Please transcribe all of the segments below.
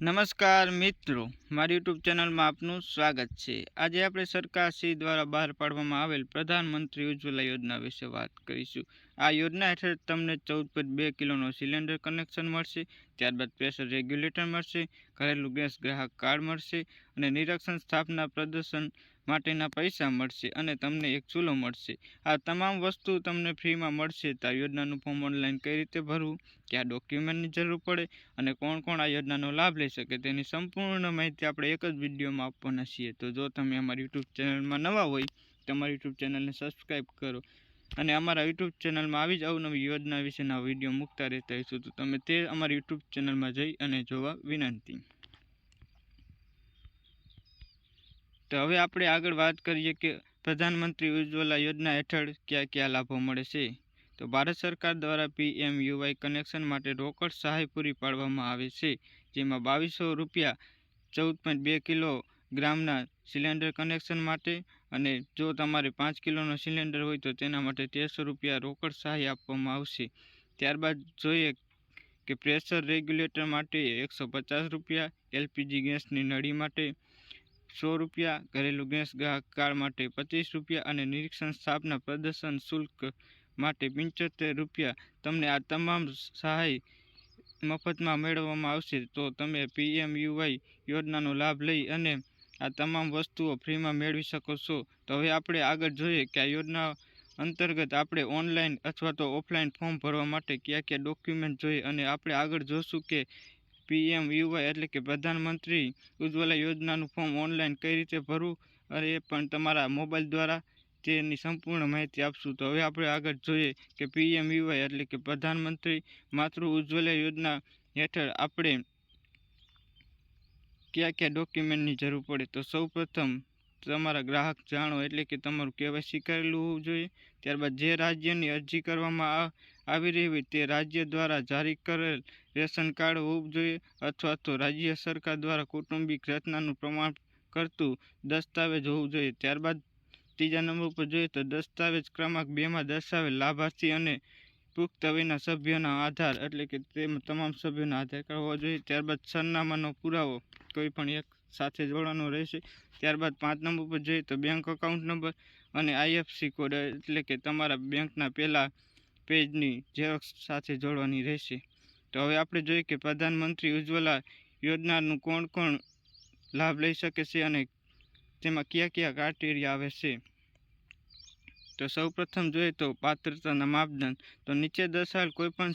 નમસ્કાર મિત્રો, મારી યુટ્યુબ ચેનલમાં આપનું સ્વાગત છે। આજે આપણે સરકારશ્રી દ્વારા બહાર પાડવામાં આવેલ પ્રધાનમંત્રી ઉજ્જવલા યોજના વિશે વાત કરીશું। આ યોજના હેઠળ તમને 14.2 કિલોનો સિલિન્ડર કનેક્શન મળશે, ત્યારબાદ પ્રેશર રેગ્યુલેટર મળશે, ઘરેલું ગેસ ગ્રાહક કાર્ડ મળશે અને નિરીક્ષણ સ્થાપના પ્રદર્શન માટેના પૈસા મળશે અને તમને એક ચૂલો મળશે। આ તમામ વસ્તુ તમને ફ્રીમાં મળશે। તો આ યોજનાનું ફોર્મ ઓનલાઈન કઈ રીતે ભરવું, કયા ડોક્યુમેન્ટની જરૂર પડે અને કોણ કોણ આ યોજનાનો લાભ લઈ શકે તેની સંપૂર્ણ માહિતી આપણે એક જ વિડીયોમાં આપવાના છીએ। તો જો તમે અમારી યુટ્યુબ ચેનલમાં નવા હોય તો અમારી યુટ્યુબ ચેનલને સબસ્ક્રાઈબ કરો અને અમારા યુટ્યુબ ચેનલમાં આવી જ અવનવી યોજના વિશેના વિડીયો મૂકતા રહેતા હોઈશું, તો તમે તે અમારી યુટ્યુબ ચેનલમાં જઈ અને જોવા વિનંતી। તો હવે આપણે આગળ વાત કરીએ કે પ્રધાનમંત્રી ઉજ્જવલા યોજના હેઠળ કયા કયા લાભો મળે છે। તો ભારત સરકાર દ્વારા PMUY કનેક્શન માટે રોકડ સહાય પૂરી પાડવામાં આવે છે, જેમાં 2200 રૂપિયા 14.2 કિલોગ્રામના સિલિન્ડર કનેક્શન માટે, અને જો તમારે 5 કિલોનો સિલિન્ડર હોય તો તેના માટે 1300 રૂપિયા રોકડ સહાય આપવામાં આવશે। ત્યારબાદ જોઈએ કે પ્રેશર રેગ્યુલેટર માટે 150 રૂપિયા, LPG ગેસની નળી માટે 100 રૂપિયા, ઘરેલું ગેસ ગ્રાહક કાર્ડ માટે 25 રૂપિયા અને નિરીક્ષણ સ્થાપના પ્રદર્શન શુલ્ક માટે 75 રૂપિયા તમને આ તમામ સહાય મફતમાં મેળવવામાં આવશે। તો તમે PMUY યોજનાનો લાભ લઈ અને આ તમામ વસ્તુઓ ફ્રીમાં મેળવી શકો છો। તો હવે આપણે આગળ જોઈએ કે આ યોજના અંતર્ગત આપણે ઓનલાઈન અથવા તો ઓફલાઈન ફોર્મ ભરવા માટે કયા કયા ડોક્યુમેન્ટ જોઈએ, અને આપણે આગળ જોશું કે PMUY એટલે કે પ્રધાનમંત્રી ઉજ્જવલા યોજનાનું ફોર્મ ઓનલાઈન કઈ રીતે ભરવું, અને એ પણ તમારા મોબાઈલ દ્વારા તેની સંપૂર્ણ માહિતી આપશું। તો હવે આપણે આગળ જોઈએ કે PMUY એટલે કે પ્રધાનમંત્રી માતૃ ઉજ્જવલા યોજના હેઠળ આપણે કયા કયા ડોક્યુમેન્ટની જરૂર પડે। તો સૌપ્રથમ તમારા ગ્રાહક જાણો એટલે કે તમારું KYC કરેલું હોવું જોઈએ। ત્યારબાદ જે રાજ્યની અરજી કરવામાં આવી રહી હોય તે રાજ્ય દ્વારા જારી કરેલ રેશન કાર્ડ હોવું જોઈએ, અથવા તો રાજ્ય સરકાર દ્વારા કૌટુંબિક રચનાનું પ્રમાણ કરતું દસ્તાવેજ હોવું જોઈએ। ત્યારબાદ ત્રીજા નંબર પર જોઈએ તો દસ્તાવેજ ક્રમાંક 2માં દર્શાવેલ લાભાર્થી અને પુખ્ત વયના સભ્યોના આધાર એટલે કે તેમાં તમામ સભ્યોના આધાર કાર્ડ હોવા જોઈએ। ત્યારબાદ સરનામાનો પુરાવો કોઈ પણ એક સાથે જોડવાનો રહેશે। ત્યારબાદ 5 નંબર પર જોઈએ તો બેંક એકાઉન્ટ નંબર અને IFSC કોડ એટલે કે તમારા બેંકના પહેલા પેજની ઝેરોક્ષ સાથે જોડવાની રહેશે। તો હવે આપણે જોઈએ કે પ્રધાનમંત્રી ઉજ્જવલા યોજનાનું કોણ કોણ લાભ લઈ શકે છે અને તેમાં કયા કયા ક્રાઇટેરિયા આવે છે। તો સૌપ્રથમ જોઈએ તો પાત્રતાના માપદંડ, તો નીચે દર્શાવેલ કોઈપણ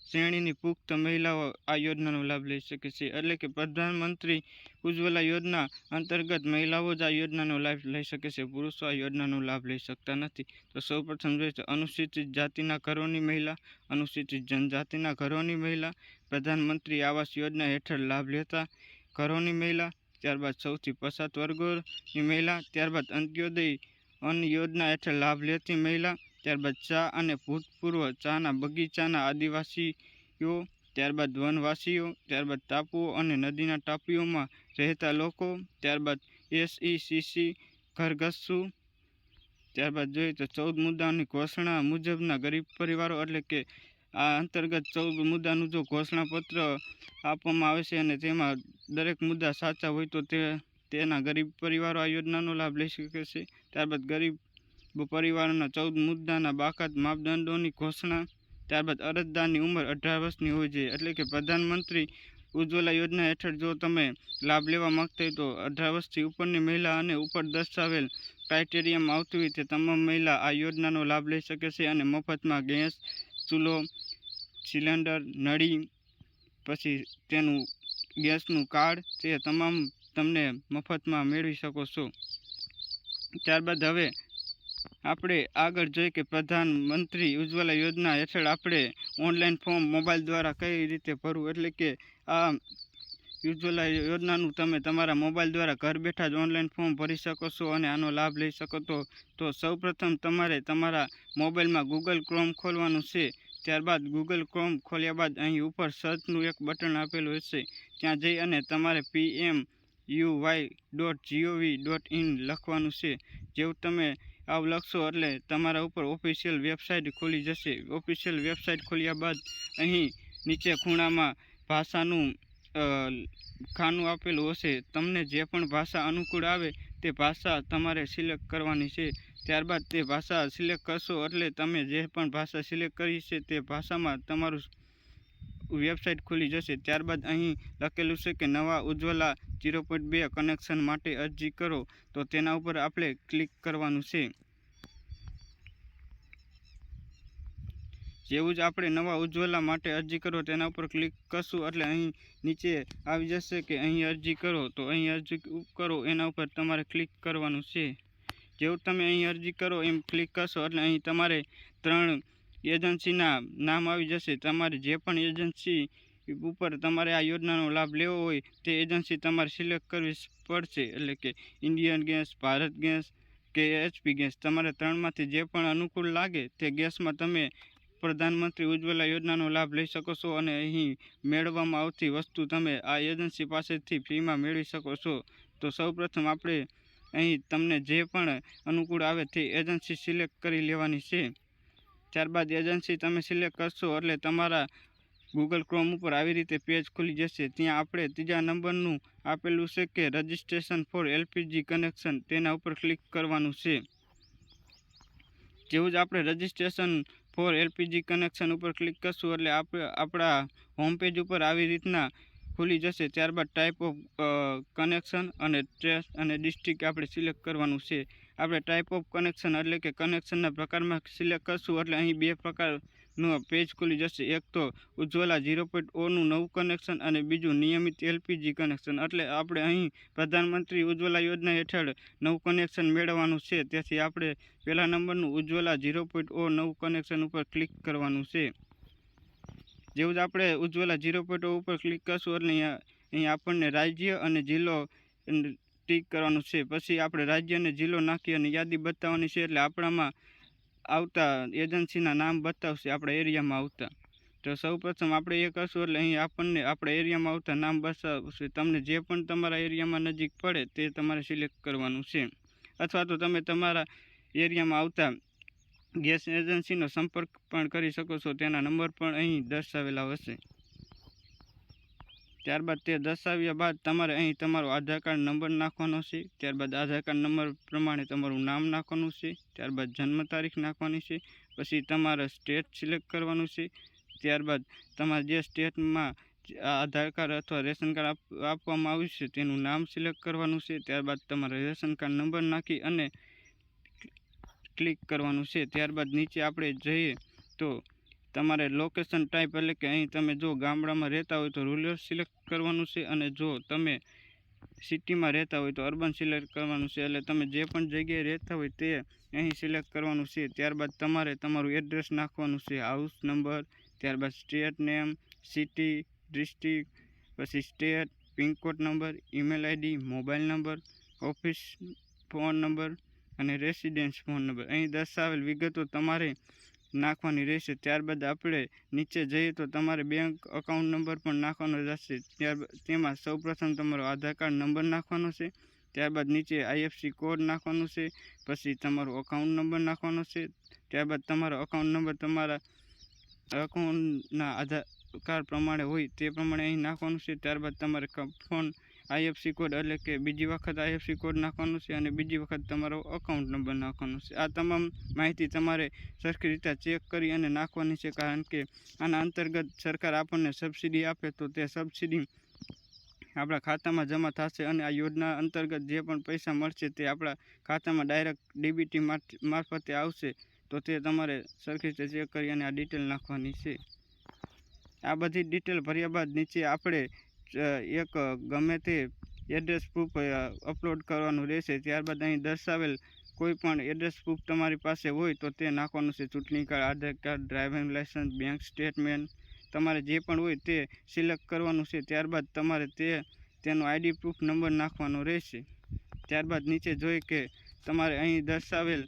શ્રેણીની પુખ્ત મહિલાઓ આ યોજનાનો લાભ લઈ શકે છે। એટલે કે પ્રધાનમંત્રી ઉજ્જવલા યોજના અંતર્ગત મહિલાઓ જ આ યોજનાનો લાભ લઈ શકે છે, પુરુષો આ યોજનાનો લાભ લઈ શકતા નથી। તો સૌપ્રથમ જોઈએ તો અનુસૂચિત જાતિના ઘરોની મહિલા, અનુસૂચિત જનજાતિના ઘરોની મહિલા, પ્રધાનમંત્રી આવાસ યોજના હેઠળ લાભ લેતા ઘરોની મહિલા, ત્યારબાદ સૌથી પછાત વર્ગોની મહિલા, ત્યારબાદ અંત્યોદય અન્ન યોજના હેઠળ લાભ લેતી મહિલા, ત્યારબાદ ચા અને ભૂતપૂર્વ ચાના બગીચાના આદિવાસીઓ, ત્યારબાદ વનવાસીઓ, ત્યારબાદ ટાપુઓ અને નદીના ટાપુઓમાં રહેતા લોકો, ત્યારબાદ SECC ઘરગથ્થુ, ત્યારબાદ જોઈએ તો 14 મુદ્દાની ઘોષણા મુજબના ગરીબ પરિવારો એટલે કે આ અંતર્ગત 14 મુદ્દાનું જો ઘોષણાપત્ર આપવામાં આવે છે અને તેમાં દરેક મુદ્દા સાચા હોય તો તેના ગરીબ પરિવારો આ યોજનાનો લાભ લઈ શકે છે। ત્યારબાદ ગરીબ પરિવારોના 14 મુદ્દાના બાકાત માપદંડોની ઘોષણા, ત્યારબાદ અરજદારની ઉંમર 18 વર્ષની હોવી જોઈએ। એટલે કે પ્રધાનમંત્રી ઉજ્જવલા યોજના હેઠળ જો તમે લાભ લેવા માંગતા હોય તો 18 વર્ષથી ઉપરની મહિલા અને ઉપર દર્શાવેલ ક્રાઇટેરિયામાં આવતી હોય તે તમામ મહિલા આ યોજનાનો લાભ લઈ શકે છે, અને મફતમાં ગેસ ચૂલો, સિલિન્ડર, નળી, પછી તેનું ગેસનું કાર્ડ તે તમામ તમને મફતમાં મેળવી શકો છો। ત્યારબાદ હવે આપણે આગળ જોઈએ કે પ્રધાનમંત્રી ઉજ્જવલા યોજના હેઠળ આપણે ઓનલાઈન ફોર્મ મોબાઈલ દ્વારા કઈ રીતે ભરવું। એટલે કે આ ઉજ્જવલા યોજનાનું તમે તમારા મોબાઈલ દ્વારા ઘર બેઠા જ ઓનલાઈન ફોર્મ ભરી શકો છો અને આનો લાભ લઈ શકો। તો સૌપ્રથમ તમારે તમારા મોબાઈલમાં ગૂગલ ક્રોમ ખોલવાનું છે। ત્યારબાદ ગૂગલ ક્રોમ ખોલ્યા બાદ અહીં ઉપર સર્ચનું એક બટન આપેલું હશે, ત્યાં જઈ અને તમારે PMUY.gov.in લખવાનું છે। જેવું તમે આવું લખશો એટલે તમારા ઉપર ઓફિશિયલ વેબસાઇટ ખોલી જશે। ઓફિશિયલ વેબસાઇટ ખોલ્યા બાદ અહીં નીચે ખૂણામાં ભાષાનું ખાનું આપેલું હશે. તમને જે પણ ભાષા અનુકૂળ આવે તે ભાષા તમારે સિલેક્ટ કરવાની છે. ત્યારબાદ તે ભાષા સિલેક્ટ કરશો એટલે તમે જે પણ ભાષા સિલેક્ટ કરી છે તે ભાષામાં તમારું વેબસાઇટ ખુલી જશે. ત્યારબાદ અહીં લખેલું છે કે નવા ઉજ્જવલા 0.2 કનેક્શન માટે અરજી કરો, તો તેના ઉપર આપણે ક્લિક કરવાનું છે. જેવું જ આપણે નવા ઉજ્જવલા માટે અરજી કરો તેના ઉપર ક્લિક કરશું એટલે અહીં નીચે આવી જશે કે અહીં અરજી કરો, તો અહીં અરજી કરો એના ઉપર તમારે ક્લિક કરવાનું છે. જેવું તમે અહીં અરજી કરો એમ ક્લિક કરશો એટલે અહીં તમારે 3 એજન્સીના નામ આવી જશે. તમારે જે પણ એજન્સી ઉપર તમારે આ યોજનાનો લાભ લેવો હોય તે એજન્સી તમારે સિલેક્ટ કરવી પડશે. એટલે કે ઇન્ડિયન ગેસ, ભારત ગેસ કે HP ગેસ, તમારે 3માંથી જે પણ અનુકૂળ લાગે તે ગેસમાં તમે પ્રધાનમંત્રી ઉજ્જવલા યોજનાનો લાભ લઈ શકો છો અને અહીં મેળવવામાં આવતી વસ્તુ તમે આ એજન્સી પાસેથી ફ્રીમાં મેળવી શકો છો. તો સૌપ્રથમ આપણે અહીં તમને જે પણ અનુકૂળ આવે તે એજન્સી સિલેક્ટ કરી લેવાની છે. ત્યારબાદ એજન્સી તમે સિલેક્ટ કરશો એટલે તમારા ગૂગલ ક્રોમ ઉપર આવી રીતે પેજ ખુલી જશે. ત્યાં આપણે 3જા નંબરનું આપેલું છે કે રજિસ્ટ્રેશન ફોર LPG કનેક્શન, તેના ઉપર ક્લિક કરવાનું છે. જેવું જ આપણે રજિસ્ટ્રેશન ફોર LPG કનેક્શન ઉપર ક્લિક કરશું એટલે આપણા હોમ પેજ ઉપર આવી રીતના ખુલી જશે. ત્યારબાદ ટાઈપ ઓફ કનેક્શન અને ટ્રેસ અને ડિસ્ટ્રિક્ટ આપણે સિલેક્ટ કરવાનું છે. આપણે ટાઈપ ઓફ કનેક્શન એટલે કે કનેક્શનના પ્રકારમાં સિલેક્ટ કરશું એટલે અહીં 2 પ્રકારનું પેજ ખુલી જશે. એક તો ઉજ્જવલા 0.0નું નવું કનેક્શન અને બીજું નિયમિત LPG કનેક્શન. એટલે આપણે અહીં પ્રધાનમંત્રી ઉજ્જવલા યોજના હેઠળ નવું કનેક્શન મેળવવાનું છે. તેથી આપણે પહેલા નંબરનું ઉજ્જવલા 0.0 નવું કનેક્શન ઉપર ક્લિક કરવાનું છે. જેવું જ આપણે ઉજ્જવલા 0.0 ઉપર ક્લિક કરશું એટલે અહીં આપણને રાજ્ય અને જિલ્લો ટીક કરવાનું છે. પછી આપણે રાજ્ય અને જિલ્લો નાખી અને યાદી બતાવવાની છે. એટલે આપણામાં આવતા એજન્સીના નામ બતાવશે આપણા એરિયામાં આવતા. તો સૌપ્રથમ આપણે એ કરશું એટલે અહીં આપણને આપણા એરિયામાં આવતા નામ બતાવશે. તમને જે પણ તમારા એરિયામાં નજીક પડે તે તમારે સિલેક્ટ કરવાનું છે. અથવા તો તમે તમારા એરિયામાં આવતા ગેસ એજન્સીનો સંપર્ક પણ કરી શકો છો. તેના નંબર પણ અહીં દર્શાવેલા હશે. ત્યારબાદ તે દર્શાવ્યા બાદ તમારે અહીં તમારો આધાર કાર્ડ નંબર નાખવાનો છે. ત્યારબાદ આધાર કાર્ડ નંબર પ્રમાણે તમારું નામ નાખવાનું છે. ત્યારબાદ જન્મ તારીખ નાખવાની છે. પછી તમારે સ્ટેટ સિલેક્ટ કરવાનું છે. ત્યારબાદ તમારે જે સ્ટેટમાં આધાર કાર્ડ અથવા રેશન કાર્ડ આપવામાં આવ્યું છે તેનું નામ સિલેક્ટ કરવાનું છે. ત્યારબાદ તમારે રેશન કાર્ડ નંબર નાખી અને ક્લિક કરવાનું છે. ત્યારબાદ નીચે આપણે જઈએ તો તમારે લોકેશન ટાઈપ એટલે કે અહીં તમે જો ગામડામાં રહેતા હોય તો રૂરલ સિલેક્ટ કરવાનું છે અને જો તમે સિટીમાં રહેતા હોય તો અર્બન સિલેક્ટ કરવાનું છે. એટલે તમે જે પણ જગ્યાએ રહેતા હોય તે અહીં સિલેક્ટ કરવાનું છે. ત્યારબાદ તમારે તમારું એડ્રેસ નાખવાનું છે, હાઉસ નંબર, ત્યારબાદ સ્ટેટ નેમ, સિટી, ડિસ્ટ્રિક્ટ, પછી state, pincode number, email ID, mobile number, office phone number અને રેસિડેન્સ ફોન નંબર. અહીં દર્શાવેલ વિગતો તમારે નાખવાની રહેશે. ત્યારબાદ આપણે નીચે જઈએ તો તમારે બેંક અકાઉન્ટ નંબર પણ નાખવાનો રહેશે. તેમાં સૌપ્રથમ તમારો આધાર કાર્ડ નંબર નાખવાનો છે. ત્યારબાદ નીચે IFSC કોડ નાખવાનો છે. પછી તમારો અકાઉન્ટ નંબર નાખવાનો છે. ત્યારબાદ તમારો અકાઉન્ટ નંબર તમારા અકાઉન્ટના આધાર કાર્ડ પ્રમાણે હોય તે પ્રમાણે અહીં નાખવાનું છે. ત્યારબાદ તમારે ફોન IFSC કોડ એટલે કે બીજી વખત IFSC કોડ નાખવાનો છે અને બીજી વખત તમારો અકાઉન્ટ નંબર નાખવાનો છે. આ તમામ માહિતી તમારે સરખી રીતે ચેક કરી અને નાખવાની છે. કારણ કે આના અંતર્ગત સરકાર આપણને સબસિડી આપે તો તે સબસિડી આપણા ખાતામાં જમા થશે અને આ યોજના અંતર્ગત જે પણ પૈસા મળશે તે આપણા ખાતામાં ડાયરેક્ટ DBT મારફતે આવશે. તો તે તમારે સરખી રીતે ચેક કરી અને આ ડિટેલ નાખવાની છે. આ બધી ડિટેલ ભર્યા બાદ નીચે આપણે એક ગમે તે એડ્રેસ પ્રૂફ અપલોડ કરવાનું રહેશે. ત્યારબાદ અહીં દર્શાવેલ કોઈ પણ એડ્રેસ પ્રૂફ તમારી પાસે હોય તો તે નાખવાનું છે. ચૂંટણી card, Aadhaar card, driving license, bank statement, તમારે જે પણ હોય તે સિલેક્ટ કરવાનું છે. ત્યારબાદ તમારે તેનો ID પ્રૂફ નંબર નાખવાનો રહેશે. ત્યારબાદ નીચે જોઈ કે તમારે અહીં દર્શાવેલ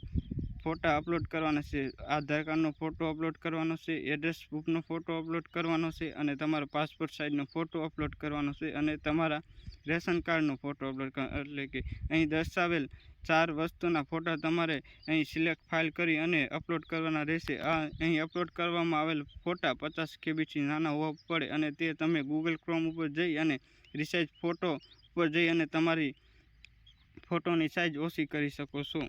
ફોટા અપલોડ કરવાના છે. આધાર કાર્ડનો ફોટો અપલોડ કરવાનો છે, એડ્રેસ પ્રૂફનો ફોટો અપલોડ કરવાનો છે અને તમારો પાસપોર્ટ સાઇઝનો ફોટો અપલોડ કરવાનો છે અને તમારા રેશન કાર્ડનો ફોટો અપલોડ કરવાનો. એટલે કે અહીં દર્શાવેલ 4 વસ્તુના ફોટા તમારે અહીં સિલેક્ટ ફાઇલ કરી અને અપલોડ કરવાના રહેશે. અહીં અપલોડ કરવામાં આવેલ ફોટા 50 કેબીથી નાના હોવા પડે અને તે તમે ગૂગલ ક્રોમ ઉપર જઈ અને રિસાઇઝ ફોટો ઉપર જઈ અને તમારી ફોટોની સાઇઝ ઓછી કરી શકો છો.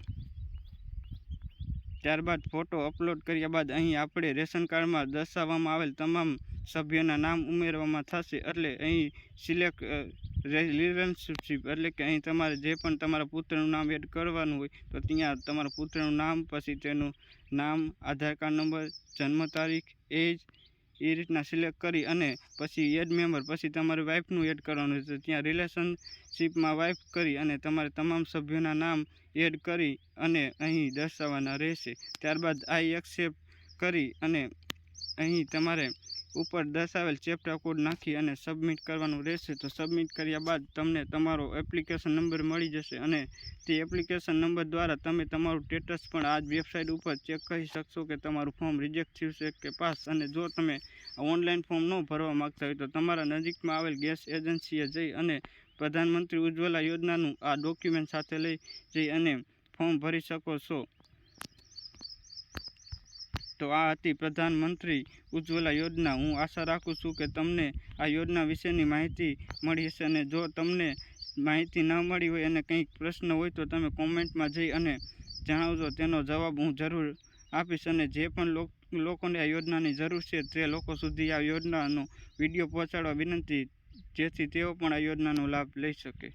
ત્યારબાદ ફોટો અપલોડ કર્યા બાદ અહીં આપણે રેશન કાર્ડમાં દર્શાવવામાં આવેલ તમામ સભ્યોના નામ ઉમેરવામાં થશે. એટલે અહીં સિલેક્ટ રિલેશનશીપ એટલે કે અહીં તમારે જે પણ તમારા પુત્રનું નામ એડ કરવાનું હોય તો ત્યાં તમારા પુત્રનું નામ, પછી તેનું નામ, આધાર કાર્ડ નંબર, જન્મ તારીખ, એજ એ રીતના સિલેક્ટ કરી અને પછી એડ મેમ્બર, પછી તમારી વાઈફનું એડ કરવાનું છે. ત્યાં રિલેશનશીપમાં વાઈફ કરી અને તમારે તમામ સભ્યોના નામ એડ કરી અને અહીં દર્શાવવાના રહેશે. ત્યારબાદ આઈ એક્સેપ્ટ કરી અને અહીં તમારે ઉપર દર્શાવેલ ચેપ્ટર કોડ નાખી અને સબમિટ કરવાનું રહેશે. તો સબમિટ કર્યા બાદ તમને તમારો એપ્લિકેશન નંબર મળી જશે અને તે એપ્લિકેશન નંબર દ્વારા તમે તમારું સ્ટેટસ પણ આ જ વેબસાઇટ ઉપર ચેક કરી શકશો કે તમારું ફોર્મ રિજેક્ટ થયું છે કે પાસ. અને જો તમે ઓનલાઈન ફોર્મ ન ભરવા માગતા હોય તો તમારા નજીકમાં આવેલ ગેસ એજન્સીએ જઈ અને પ્રધાનમંત્રી ઉજ્જવલા યોજનાનું આ ડોક્યુમેન્ટ સાથે લઈ જઈ અને ફોર્મ ભરી શકો છો. તો આ હતી પ્રધાનમંત્રી ઉજ્જવલા યોજના. હું આશા રાખું છું કે તમને આ યોજના વિશેની માહિતી મળી હશે અને જો તમને માહિતી ન મળી હોય અને કંઈક પ્રશ્ન હોય તો તમે કોમેન્ટમાં જઈ અને જણાવજો. તેનો જવાબ હું જરૂર આપીશ અને જે પણ લોકોને આ યોજનાની જરૂર છે તે લોકો સુધી આ યોજનાનો વિડીયો પહોંચાડવા વિનંતી, જેથી તેઓ પણ આ યોજનાનો લાભ લઈ શકે.